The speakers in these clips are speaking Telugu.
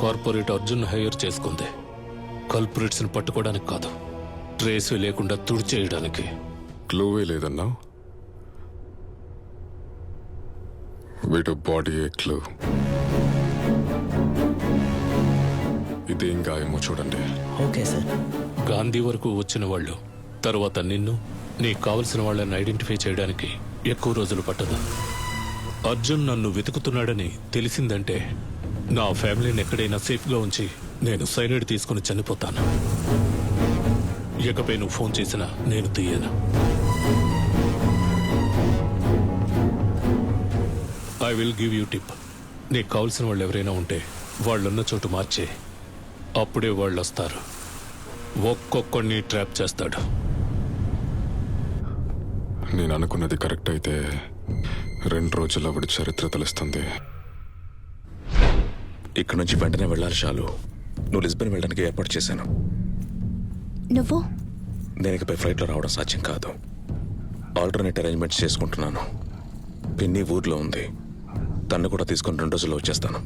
కార్పొరేట్ అర్జున్ హైర్ చేసుకుంది కల్ప్రిట్స్ని పట్టుకోవడానికి కాదు, ట్రేస్ లేకుండా తుడిచేయడానికి. క్లూవే లేదన్నా? వీటి బాడీ క్లూ. ఇదేం గాయమో చూడండి. Okay sir. గాంధీ వరకు వచ్చిన వాళ్ళు తర్వాత నిన్ను, నీకు కావలసిన వాళ్ళని ఐడెంటిఫై చేయడానికి ఎక్కువ రోజులు పట్టదు. అర్జున్ నన్ను వెతుకుతున్నాడని తెలిసిందంటే నా ఫ్యామిలీని ఎక్కడైనా సేఫ్గా ఉంచి నేను సైనైడ్ తీసుకుని చనిపోతాను. ఇకపై నువ్వు ఫోన్ చేసినా నేను తీయను. I will give you tip. నీకు కావలసిన వాళ్ళు ఎవరైనా ఉంటే వాళ్ళున్న చోటు మార్చే, అప్పుడే వాళ్ళు వస్తారు. ఒక్కొక్కడిని ట్రాప్ చేస్తాడు. నేను అనుకున్నది కరెక్ట్ అయితే 2 రోజుల్లో వాడి చరిత్ర తెలుస్తుంది. ఇక్కడ నుంచి వెంటనే వెళ్ళాలి షాలు. నువ్వు లిస్బన్ వెళ్ళడానికి ఏర్పాటు చేశాను. నువ్వు? నేను ఇకపై ఫ్లైట్లో రావడం సాధ్యం కాదు. ఆల్టర్నేట్ అరేంజ్మెంట్స్ చేసుకుంటున్నాను. పిన్ని ఊర్లో ఉంది, తన్ను కూడా తీసుకొని 2 రోజుల్లో వచ్చేస్తాను.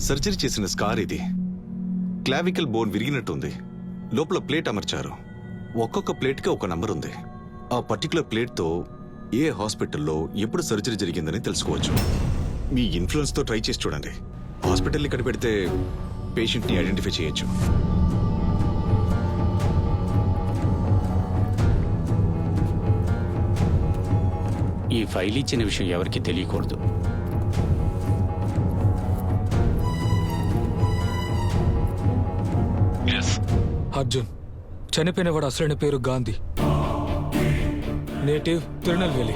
సర్జరీ చేసిన స్కార్ ఇది. క్లావికల్ బోన్ విరిగినట్టుంది. లోపల ప్లేట్ అమర్చారు. ఒక్కొక్క ప్లేట్కి ఒక నంబర్ ఉంది. ఆ పర్టికులర్ ప్లేట్తో ఏ హాస్పిటల్లో ఎప్పుడు సర్జరీ జరిగిందని తెలుసుకోవచ్చు. మీ ఇన్ఫ్లుయెన్స్తో ట్రై చేసి చూడండి. హాస్పిటల్ని కనిపెడితే పేషెంట్ని ఐడెంటిఫై చేయొచ్చు. ఈ ఫైల్ ఇచ్చిన విషయం ఎవరికి తెలియకూడదు. అర్జున్ చనిపోయినవాడు అసలైన పేరు గాంధీ. నేటివ్ తిరునల్వేలి.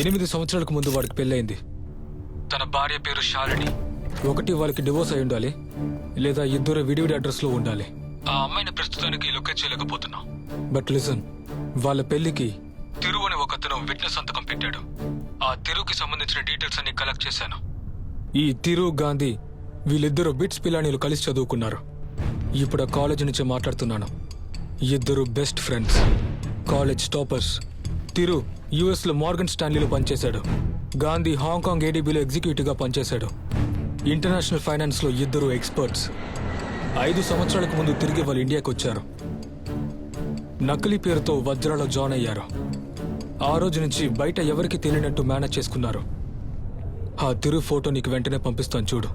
8 సంవత్సరాలకు ముందు వాడికి పెళ్ళయింది. తన భార్య పేరు శాలిని. ఒకటి వాళ్ళకి డివోర్స్ అయి ఉండాలి, లేదా ఇద్దరు విడివిడి అడ్రస్లో ఉండాలి. ఆ అమ్మాయిని ప్రస్తుతానికి లొకేట్ చేయలేకపోతున్నాం. బట్ లిసన్, వాళ్ళ పెళ్లికి తిరు అని ఒకతను విట్నెస్ సంతకం పెట్టాడు. ఆ తిరుకి సంబంధించిన డీటెయిల్స్ అన్ని కలెక్ట్ చేశాను. ఈ తిరు గాంధీ వీళ్ళిద్దరూ బిట్స్ పిలానీలు కలిసి చదువుకున్నారు. ఇప్పుడు ఆ కాలేజ్ నుంచి మాట్లాడుతున్నాను. ఇద్దరు బెస్ట్ ఫ్రెండ్స్, కాలేజ్ టాపర్స్. తిరు యుఎస్లో మార్గన్ స్టాన్లీలో పనిచేశాడు. గాంధీ హాంకాంగ్ ఏడీబీలో ఎగ్జిక్యూటివ్గా పనిచేశాడు. ఇంటర్నేషనల్ ఫైనాన్స్లో ఇద్దరు ఎక్స్పర్ట్స్. 5 సంవత్సరాలకు ముందు తిరిగి వాళ్ళు ఇండియాకి వచ్చారు. నకిలీ పేరుతో వజ్రాలో జాయిన్ అయ్యారు. ఆ రోజు నుంచి బయట ఎవరికి తెలియనట్టు మేనేజ్ చేసుకున్నారు. ఆ తిరు ఫోటో నీకు వెంటనే పంపిస్తాను చూడు.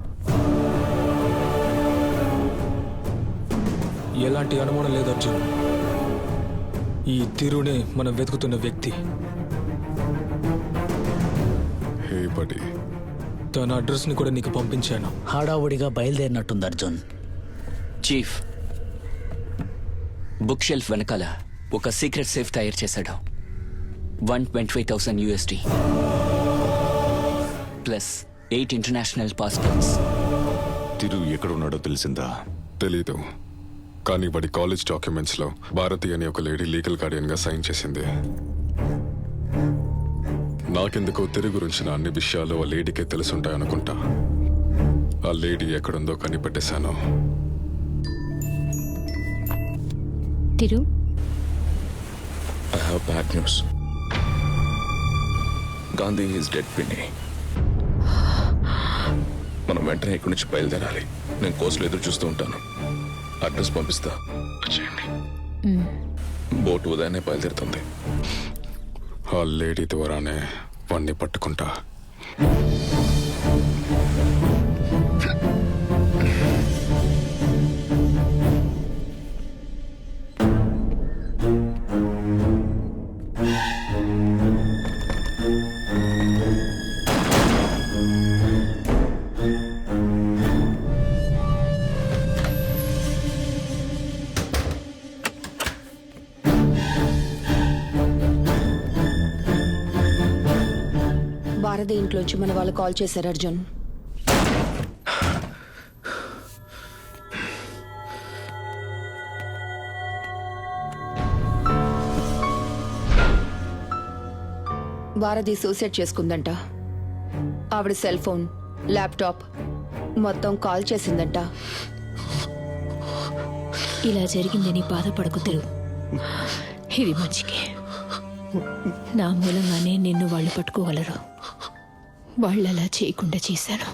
ఎలాంటి అనుమానం లేదు అర్జున్, ఈ తిరునే మనం వెతుకుతున్న వ్యక్తి. హే బడీ, తన అడ్రస్ని కూడా నీకు పంపించాను. హడావుడిగా బయలుదేరినట్టుంది అర్జున్. చీఫ్, బుక్ షెల్ఫ్ వెనకాల ఒక సీక్రెట్ సేఫ్ తయారు చేశాడు. 125,000 USD ప్లస్ 8 ఇంటర్నేషనల్ పాస్పోర్ట్స్. తిరు ఎక్కడున్నాడో తెలిసిందా? తెలీదు, కానీ వాడి కాలేజ్ డాక్యుమెంట్స్లో భారతి అని ఒక లేడీ లీగల్ గార్డియన్గా సైన్ చేసింది. నాకెందుకో తిరు గురించిన అన్ని విషయాలు ఆ లేడీకే తెలుసుంటాయనుకుంటా. ఆ లేడీ ఎక్కడుందో కనిపెట్టేశాను. Thiru, I have bad news. Gandhi is dead పిన్ని. మనం వెంటనే ఇక్కడి నుంచి బయలుదేరాలి. నేను కోర్సులో ఎదురు చూస్తూ ఉంటాను. అడ్రస్ పంపిస్తా, వచ్చేయండి. బోట్ ఉదయాన్నే బయలుదేరుతుంది. ఆ లేడీ ద్వారానే వాణ్ణి పట్టుకుంటా. భారతి ఇంట్లోంచి మన వాళ్ళు కాల్ చేశారు అర్జున్. భారతి సూసైడ్ చేసుకుందంట. ఆవిడ సెల్ ఫోన్, ల్యాప్టాప్ మొత్తం కాల్ చేసిందంట. ఇలా జరిగిందని బాధపడకు తిరు. ఇది మంచికే. నా మూలంగానే నిన్ను వాళ్ళు పట్టుకోగలరు. వాళ్ళు అలా చేయకుండా చేశాను.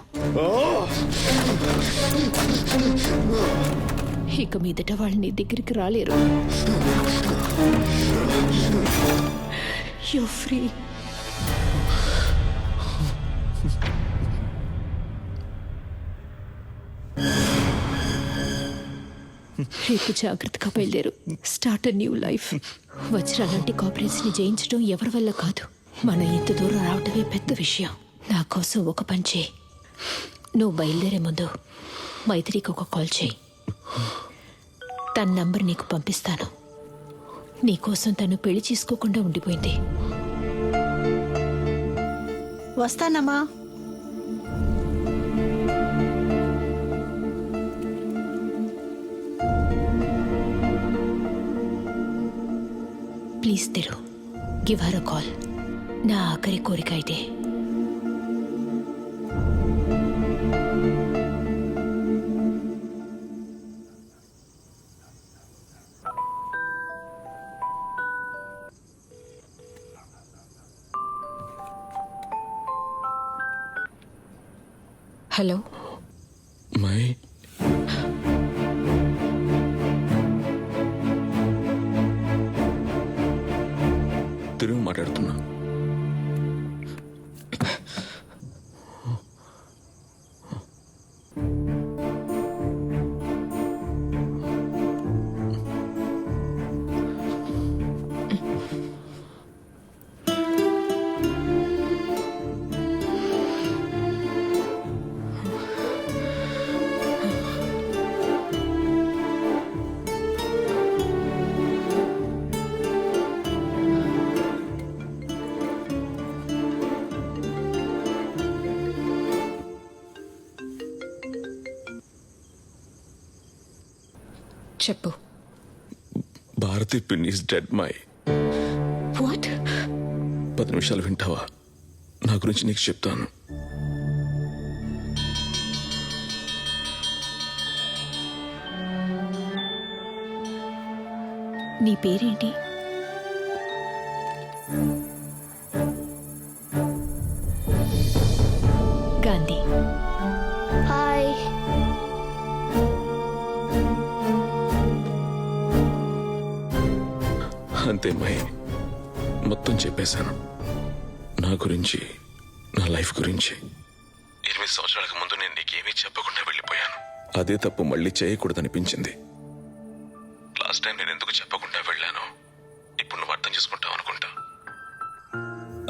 ఇక మీదట వాళ్ళు నీ దగ్గరికి రాలేరు. You're free. రేపు జాగ్రత్తగా బయలుదేరు. Start new life. వజ్రాలాంటి కాపరేట్స్ని జయించడం ఎవరి వల్ల కాదు. మనం ఇంత దూరం రావటమే పెద్ద విషయం. నా కోసం ఒక పని చేయి. నువ్వు బయలుదేరే ముందు మైత్రికి ఒక కాల్ చేయి. తన నంబర్ నీకు పంపిస్తాను. నీకోసం తను పెళ్లి చేసుకోకుండా ఉండిపోయింది. వస్తానమ్మా. Please Thiru, give her a call. నా ఆఖరి కోరిక అయితే. హలో, మై తిరుగు మాట్లాడుతున్నా. చెప్పు. భారతి పిన్ ఈస్ డెడ్ మై. వాట్? 10 నిమిషాలు వింటావా? నా గురించి నీకు చెప్తాను. నీ పేరేంటి? గాంధీ. హాయ్. అంతే మై, మొత్తం చెప్పేశాను. నా గురించి, నా లైఫ్ గురించి. 8 సంవత్సరాలకు ముందు నేను నీకేమీ చెప్పకుండా వెళ్ళిపోయాను. అదే తప్పు మళ్ళీ చేయకూడదనిపించింది. లాస్ట్ టైం నేను ఎందుకు చెప్పకుండా వెళ్ళాను ఇప్పుడు నువ్వు అర్థం చేసుకుంటావు అనుకుంటా.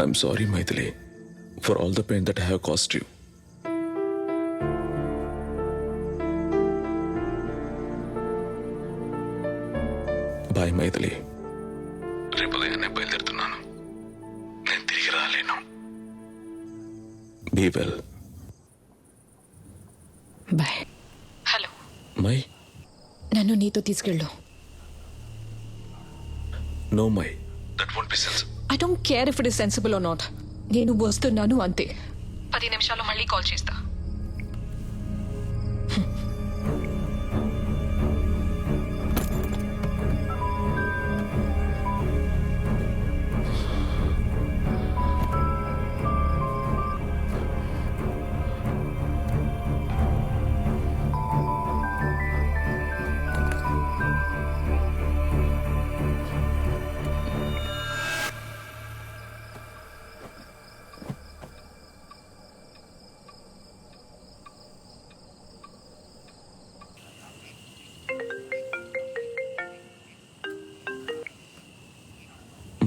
I'm sorry Maithili for all the pain that I have caused you. Bye Maithili. రేపు ఉదయాన్నే బయలుదేరుతున్నాను. నేను తిరిగి రాలేను. Be well. Bye. Hello. Mai. నన్ను నీతో తీసుకెళ్ళు. No Mai, that won't be sensible. I don't care if it is sensible or not. నేను వస్తున్నాను అంతే. 10 నిమిషాల్లో మళ్ళీ కాల్ చేస్తా.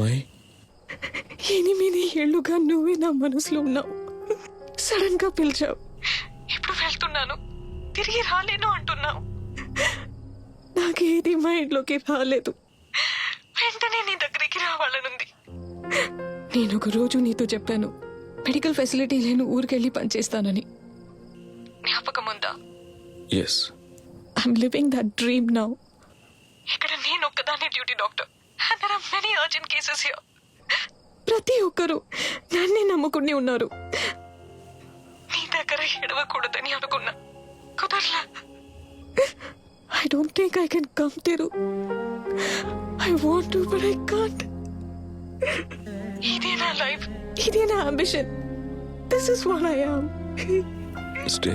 మై. 8 ఏళ్లుగా నువ్వే నా మనసులో ఉన్నావు. సడన్ గా పిలిచావు. ఇప్పుడు వెళ్తున్నాను, తిరిగి రాలేను అంటున్నావు. నాకేది మైండ్లోకి రాలేదు. వెంటనే నీ దగ్గరికి రావాలనుంది. నేను ఒక రోజు నీతో చెప్పాను మెడికల్ ఫెసిలిటీ లేని ఊరికెళ్ళి పనిచేస్తానని. జ్ఞాపకం ఉందా? Yes. I'm living that dream now. ఇక్కడ నేను ఒక్కదాన్ని duty doctor. And there are many urgent cases here. ప్రతి ఒక్కరూ నన్నే నమ్ముకుని ఉన్నారు. నీ దగ్గర ఎడవకూడదని అనుకున్నా, కుదరలా. I don't think I can come Thiru. I want to but I can't. ఇదే నా లైఫ్, ఇదే నా ambition. This is what I am. Stay.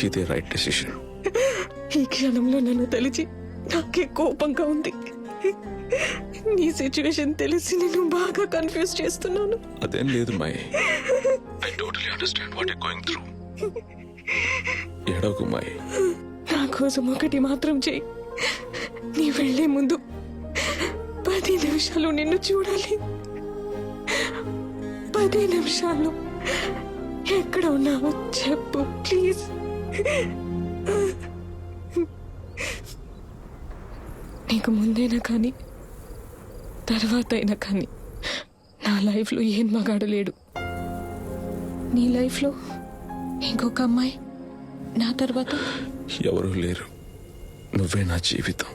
ఇదే రైట్ డెసిషన్. ఈ క్షణంలో నన్ను తెలిసి నాకే కోపంగా ఉంది. నీ సిచ్యువేషన్ తెలిసి నేను బాగా కన్ఫ్యూజ్ చేస్తున్నాను. అదేం లేదు my. I totally understand what you going through. ఏడవకు మై. నా కోసం ఒకటి మాత్రం చెయ్యి. నీ వెళ్లే ముందు 10 నిమిషాలు నిన్ను చూడాలి. 10 నిమిషాలు ఎక్కడ ఉన్నావో చెప్పు ప్లీజ్. నీకు ముందైనా కానీ తర్వాత అయినా కానీ నా లైఫ్లో ఏం మగాడు లేడు. నీ లైఫ్లో ఇంకొక అమ్మాయి నా తర్వాత ఎవరూ లేరు. నువ్వే నా జీవితం.